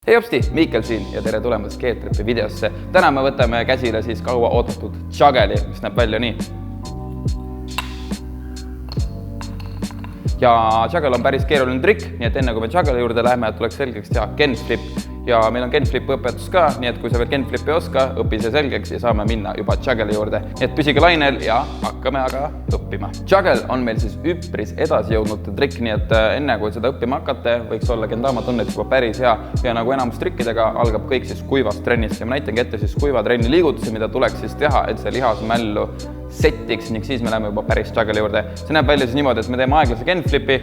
Hei hopsti, Miikel siin ja tere tulemast G-Tripi videosse. Täna me võtame käsile siis kaua oodatud juggeli, mis näeb välja nii. Ja juggel on päris keeruline trikk, nii et enne kui me juggeli juurde läheme, tuleks selgeks teha genflip. Ja meil on genflipi õpetus ka, nii et kui sa veel genflipi ei oska, õpi see selgeks ja saame minna juba juggeli juurde. Nii et püsige lainel ja hakkame aga õppima. Juggel on meil siis üpris edasi jõudnud trikk, nii et enne kui seda õppima hakata, võiks olla kendama tunnet juba päris hea. Ja nagu enamus trikkidega algab kõik siis kuivast trennist ja ma näitangi ette siis kuiva trenni liigutusi, mida tuleks siis teha, et see lihasmällu settiks ning siis me läheme juba päris juggeli juurde. See näeb välja siis niimoodi, et me teeme aeglase genflipi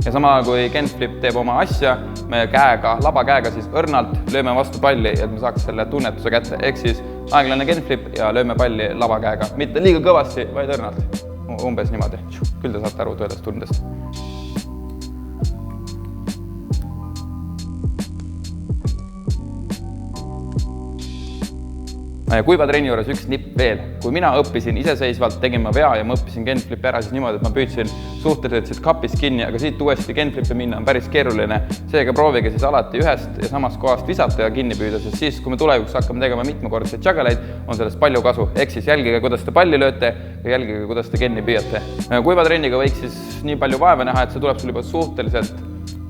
ja samal kui genflip teeb oma asja, me käega, laba käega siis õrnalt lööme vastu palli, et me saaks selle tunnetuse kätte. Ehk siis aeglane genflip ja lööme palli laba käega. Mitte liiga kõvasti, vaid õrnalt. Umbes niimoodi. Küll te saate aru tõelest tundest. Kuiva trenni juures üks nipp veel. Kui mina õppisin iseseisvalt, tegin ma vea ja ma õppisin genflipi ära siis niimoodi, et ma püüdsin suhteliselt siit kapist kinni, aga siit uuesti genflipi minna on päris keeruline. Seega proovige siis alati ühest ja samast kohast visata ja kinni püüda, sest siis, kui me tulevikus hakkame tegema mitmekordseid juggeleid, on sellest palju kasu. Ehk siis jälgige, kuidas te palli lööte ja jälgige, kuidas te kinni püüate. Kuiva trenniga võiks siis nii palju vaeva näha, et see tuleb sul juba suhteliselt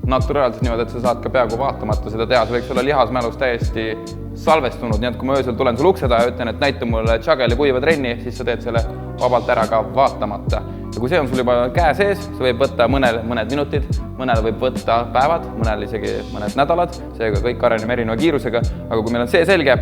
naturaalselt niimoodi, et sa saad ka peaaegu vaatamata seda teha. See võiks olla lihasmälus täiesti salvestunud, nii et kui ma öösel tulen sul ukse taha ja ütlen, et näita mulle juggeli kuiva trenni, siis sa teed selle vabalt ära ka vaatamata. Ja kui see on sul juba käe sees, see võib võtta mõned minutid, mõnel võib võtta päevad, mõnel isegi mõned nädalad, seega kõik areneme erineva kiirusega, aga kui meil on see selge,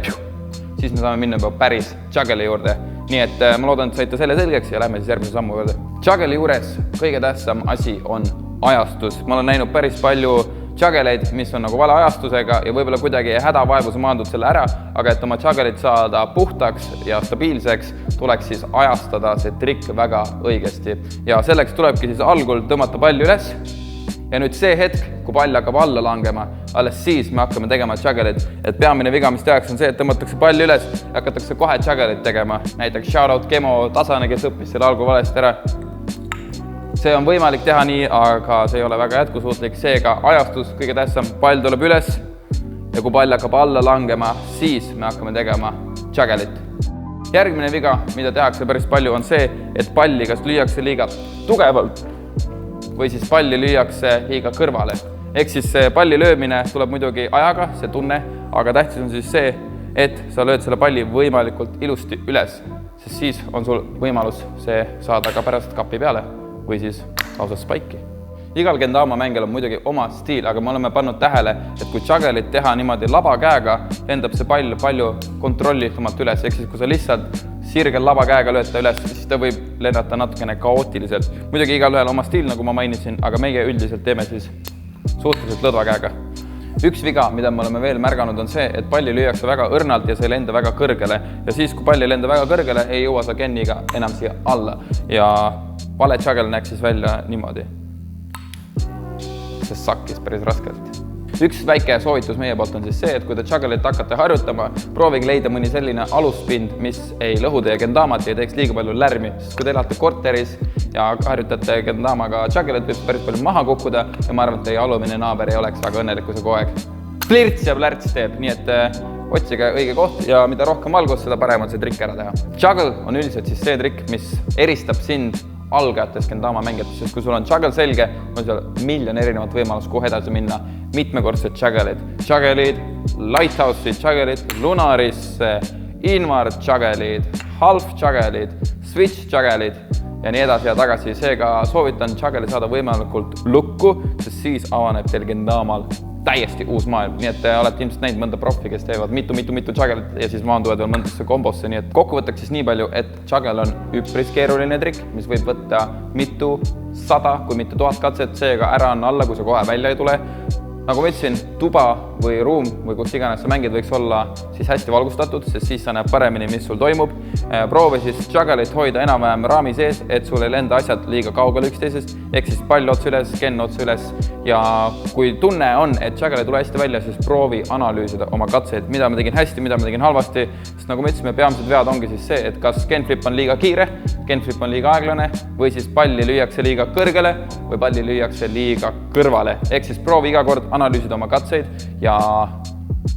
siis me saame minna juba päris juggeli juurde. Nii et ma loodan, et saite selle selgeks ja lähme siis järgmise sammu juurde. Juggeli juures kõige tähtsam asi on ajastus. Ma olen näinud päris palju juggeleid, mis on nagu vale ajastusega ja võib-olla kuidagi hädavaevu sa maandud selle ära, aga et oma juggelit saada puhtaks ja stabiilseks, tuleks siis ajastada see trikk väga õigesti. Ja selleks tulebki siis algul tõmmata palli üles ja nüüd see hetk, kui pall hakkab alla langema, alles siis me hakkame tegema juggelit. Et peamine viga, mis tehakse, on see, et tõmmatakse palli üles ja hakatakse kohe juggelit tegema. Näiteks shoutout Kemo Tasane, kes õppis selle algul valesti ära. See on võimalik teha nii, aga see ei ole väga jätkusuutlik. Seega ajastus kõige tähtsam, pall tuleb üles ja kui pall hakkab alla langema, siis me hakkame tegema juggelit. Järgmine viga, mida tehakse päris palju, on see, et palli kas lüüakse liiga tugevalt või siis palli lüüakse liiga kõrvale. Ehk siis palli löömine tuleb muidugi ajaga, see tunne, aga tähtis on siis see, et sa lööd selle palli võimalikult ilusti üles, sest siis on sul võimalus see saada ka pärast kapi peale või siis lausa spaiki. Igal kendama mängel on muidugi oma stiil, aga me oleme pannud tähele, et kui juggelit teha niimoodi laba käega, lendab see pall palju kontrollitumalt üles. Ehk siis, kui sa lihtsalt sirgel laba käega lööd ta üles, siis ta võib lennata natukene kaootiliselt. Muidugi igal ühel oma stiil, nagu ma mainisin, aga meie üldiselt teeme siis suhteliselt lõdva käega. Üks viga, mida me oleme veel märganud, on see, et palli lüüakse väga õrnalt ja see ei lenda väga kõrgele. Ja siis, kui palli lenda väga kõrgele, ei jõua sa kenniga enam siia alla. Ja vale juggel näeks siis välja niimoodi. See sakkis päris raskelt. Üks väike soovitus meie poolt on siis see, et kui te juggelit hakkate harjutama, proovige leida mõni selline aluspind, mis ei lõhu teie kendamat ja ei teeks liiga palju lärmi. Sest kui te elate korteris ja harjutate kendamaga juggelit, võib päris palju maha kukkuda ja ma arvan, et teie alumine naaber ei oleks väga õnnelik, kui see kogu aeg plirts ja plärts teeb. Nii et otsige õige koht ja mida rohkem valgust, seda parem on see trikk ära teha. Juggel on üldiselt siis see trikk, mis eristab sind algajatest kendama mängijatest, sest kui sul on juggel selge, on seal miljon erinevat võimalust, kuhu edasi minna. Mitmekordsed juggelid, lighthouse'id, juggelid, lunarisse, invert juggelid, half juggelid, switch juggelid ja nii edasi ja tagasi. Seega soovitan juggeli saada võimalikult lukku, sest siis avaneb teil kendamal täiesti uus maailm. Nii et te olete ilmselt näinud mõnda profi, kes teevad mitu juggelit ja siis maanduvad veel mõndasse kombosse. Nii et kokkuvõtteks siis nii palju, et juggel on üpris keeruline trikk, mis võib võtta mitu 100 kui mitte 1000 katset. Seega ära on alla, kui sa kohe välja ei tule. Nagu ma ütlesin, tuba või ruum või kus iganes sa mängid võiks olla siis hästi valgustatud, sest siis sa näeb paremini, mis sul toimub. Proovi siis juggelit hoida enam-vähem raami sees, et sul ei lenda asjad liiga kaugele üksteisest, ehk siis pall otsa üles, kenn otsa üles. Ja kui tunne on, et juggel ei tule hästi välja, siis proovi analüüsida oma katseid, mida ma tegin hästi, mida ma tegin halvasti. Sest nagu ma ütlesin, peamised vead ongi siis see, et kas genflip on liiga kiire, genflip on liiga aeglane või siis palli lüüakse liiga kõrgele või palli lüüakse liiga kõrvale. Ehk siis proovi iga kord analüüsida oma katseid ja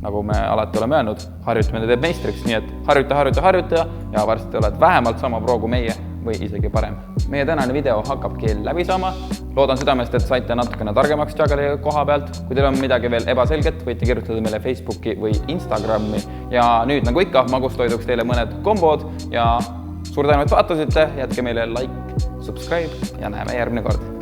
nagu me alati oleme öelnud, harjutamine teeb meistriks, nii et harjuta ja varsti oled vähemalt sama pro kui meie või isegi parem. Meie tänane video hakkabki läbi saama. Loodan südamest, et saite natukene targemaks Juggleri koha pealt. Kui teil on midagi veel ebaselget, võite kirjutada meile Facebooki või Instagrami. Ja nüüd nagu ikka magustoiduks teile mõned kombod ja suur tänu, et vaatasite. Jätke meile like, subscribe ja näeme järgmine kord.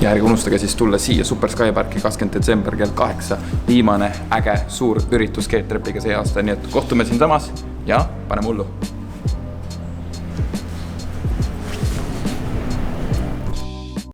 Ja ärge unustage siis tulla siia Super Skyparki 20. detsember kell 8. Viimane äge suur üritus Skate Trepiga see aasta, nii et kohtume siin samas ja paneme hullu!